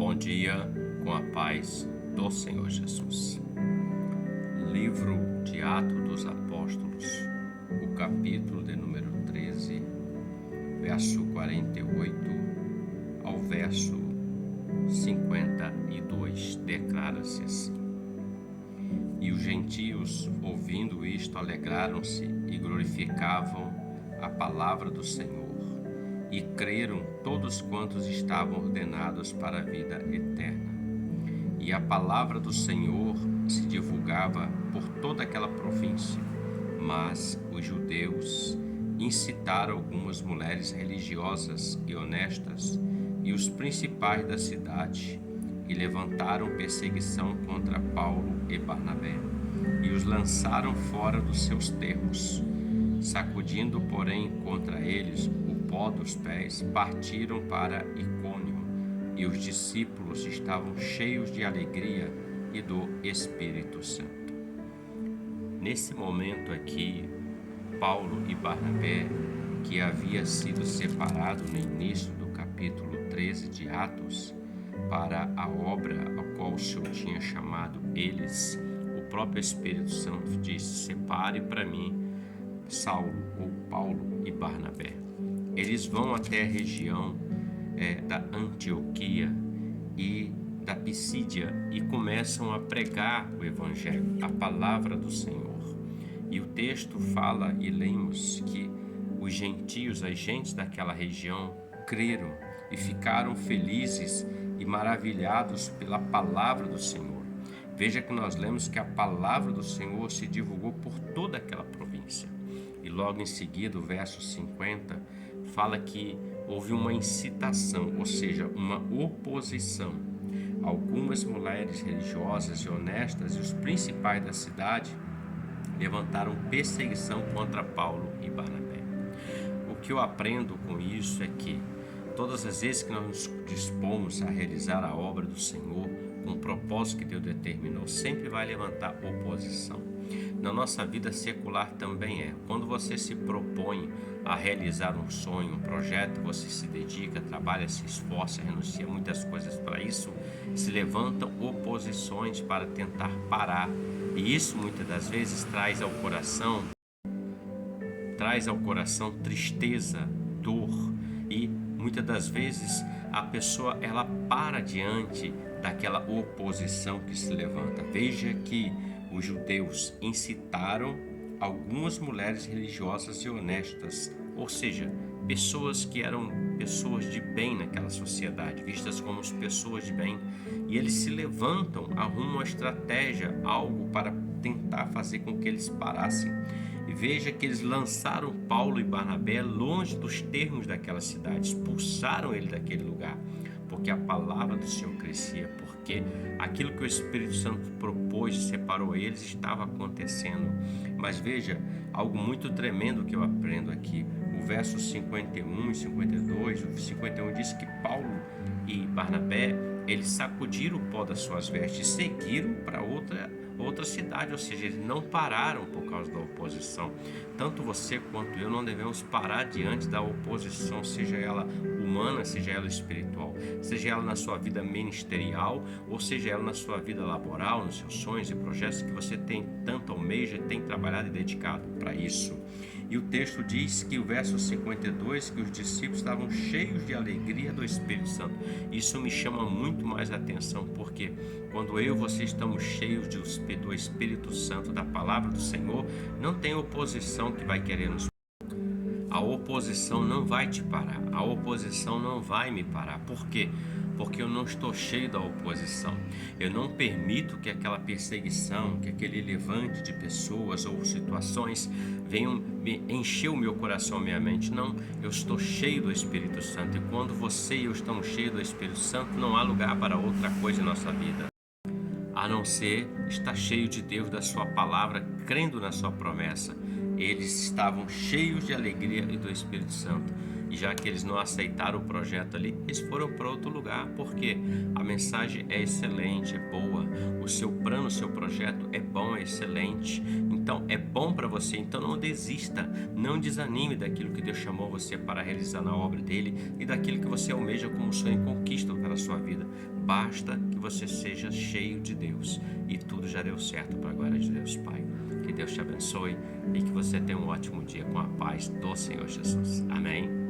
Bom dia, com a paz do Senhor Jesus. Livro de Atos dos Apóstolos, o capítulo de número 13, verso 48 ao verso 52, declara-se assim: E os gentios, ouvindo isto, alegraram-se e glorificavam a palavra do Senhor, e creram todos quantos estavam ordenados para a vida eterna. E a palavra do Senhor se divulgava por toda aquela província. Mas os judeus incitaram algumas mulheres religiosas e honestas e os principais da cidade, e levantaram perseguição contra Paulo e Barnabé, e os lançaram fora dos seus termos. Sacudindo, porém, contra eles o pó dos pés, partiram para Icônio, e os discípulos estavam cheios de alegria e do Espírito Santo. Nesse momento aqui, Paulo e Barnabé, que havia sido separado no início do capítulo 13 de Atos, para a obra a qual o Senhor tinha chamado eles, o próprio Espírito Santo disse: separe para mim Saulo ou Paulo e Barnabé. Eles vão até a região da Antioquia e da Pisídia e começam a pregar o Evangelho, a palavra do Senhor. E o texto fala, e lemos, que os gentios, as gentes daquela região, creram e ficaram felizes e maravilhados pela palavra do Senhor. Veja que nós lemos que a palavra do Senhor se divulgou por toda aquela província. E logo em seguida, o verso 50, fala que houve uma incitação, ou seja, uma oposição. Algumas mulheres religiosas e honestas e os principais da cidade levantaram perseguição contra Paulo e Barnabé. O que eu aprendo com isso é que todas as vezes que nós nos dispomos a realizar a obra do Senhor com o propósito que Deus determinou, sempre vai levantar oposição. Na nossa vida secular também é. Quando você se propõe a realizar um sonho, um projeto, você se dedica, trabalha, se esforça, renuncia muitas coisas para isso, se levantam oposições para tentar parar. E isso muitas das vezes traz ao coração tristeza, dor, e muitas das vezes a pessoa ela para diante daquela oposição que se levanta. Veja que os judeus incitaram algumas mulheres religiosas e honestas, ou seja, pessoas que eram pessoas de bem naquela sociedade, vistas como pessoas de bem, e eles se levantam, arrumam uma estratégia, algo para tentar fazer com que eles parassem. E veja que eles lançaram Paulo e Barnabé longe dos termos daquela cidade, expulsaram ele daquele lugar, porque a palavra do Senhor crescia, porque aquilo que o Espírito Santo propôs e separou eles estava acontecendo. Mas veja, algo muito tremendo que eu aprendo aqui. O verso 51 e 52, o 51 diz que Paulo e Barnabé, eles sacudiram o pó das suas vestes e seguiram para outra cidade, ou seja, eles não pararam por causa da oposição. Tanto você quanto eu não devemos parar diante da oposição, seja ela humana, seja ela espiritual, seja ela na sua vida ministerial, ou seja ela na sua vida laboral, nos seus sonhos e projetos que você tem tanto almeja, tem trabalhado e dedicado para isso. E o texto diz que o verso 52, que os discípulos estavam cheios de alegria do Espírito Santo. Isso me chama muito mais atenção, porque quando eu e você estamos cheios do Espírito Santo, da palavra do Senhor, não tem oposição que vai querer nos parar. A oposição não vai te parar, a oposição não vai me parar. Por quê? Porque eu não estou cheio da oposição. Eu não permito que aquela perseguição, que aquele levante de pessoas ou situações venham encher o meu coração, minha mente. Não, eu estou cheio do Espírito Santo. E quando você e eu estamos cheios do Espírito Santo, não há lugar para outra coisa em nossa vida, a não ser estar cheio de Deus, da sua palavra, crendo na sua promessa. Eles estavam cheios de alegria e do Espírito Santo. E já que eles não aceitaram o projeto ali, eles foram para outro lugar, porque a mensagem é excelente, é boa, o seu plano, o seu projeto é bom, é excelente, então é bom para você. Então não desista, não desanime daquilo que Deus chamou você para realizar na obra dele e daquilo que você almeja como sonho e conquista para a sua vida. Basta que você seja cheio de Deus e tudo já deu certo para a glória de Deus Pai. Que Deus te abençoe e que você tenha um ótimo dia com a paz do Senhor Jesus. Amém?